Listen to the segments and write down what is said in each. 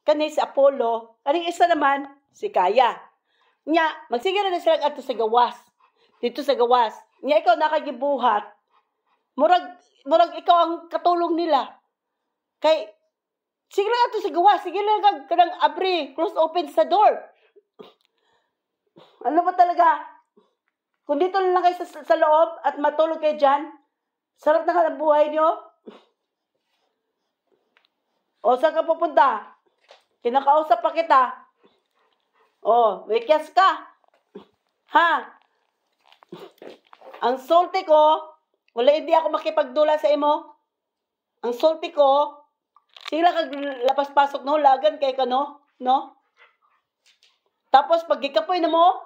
kani si Apollo, kani isa naman si Kaya. Nya, magsigira na sila ato sa gawas. Dito sa gawas. Nya, ikaw nakagibuhat. Murag ikaw ang katulong nila. Kay, sige lang ato sa gawas. Sige lang kanang abri, close open sa door. Ano ba talaga? Kung dito lang kayo sa loob at matulog kayo dyan, sarap na ka ng buhay nyo. O, saan ka pupunta? Kinakausap pa kita. O, wekyas ka. Ha? Ang sulti ko, wala hindi ako makipagdula sa imo. Ang sulti ko, sila kag lapas-pasok no, lagan kay ka no? Tapos pag gikapoy na mo,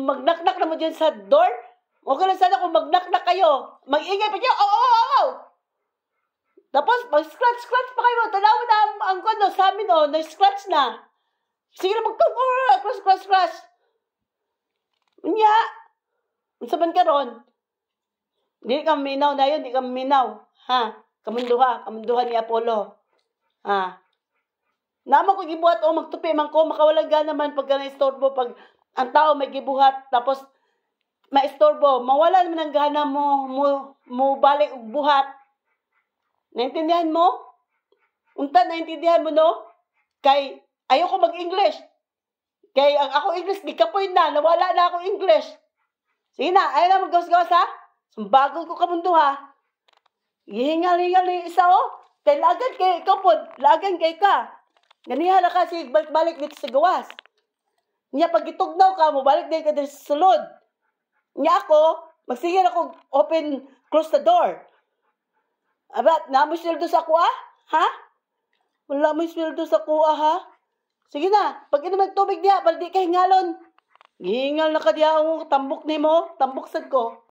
magnaknak na mo dyan sa door. Okay lang sana kung magnaknak kayo. Mag-ingay pa dyan. Tapos mag-scratch pa kayo. Tanaw na ang kondo sa amin na-scratch na. Sige na scratch. Unya. Unsa man karon? Di ka minaw na yun, di ka minaw. Ha? Kamunduha ni Apollo. Ha? Naman ko gibuhat magtupi man ko, makawalang gana man pagka na-istorbo, pag ang tao may gibuhat, tapos ma-istorbo, mawala naman ang gana mo balik og buhat. Naintindihan mo? Unta, naintindihan mo no? Kay, ayoko mag-English. Kay, ang ako English, di kapoy na, nawala na ako English. Sige na, ayaw na mag-gawas-gawas ha? Sumbagol ko kamundo ha? Hihingal-hingal na yung isa Kay lagan kay ikaw po, lagan kay ka. Ganihan na kasi balik-balik dito sa gawas. Nya pag itugnaw ka, mabalik din ka dito sa sulod. Nya ako, magsigil ako close the door. Abat, namoy sweldo sa kuha? Ha? Wala mo'y sweldo sa kuha ha? Sige na, pag ito magtubig diya, baldi ka hingalon. Gihingal na ka diya, tambok ni mo, tambok sad ko.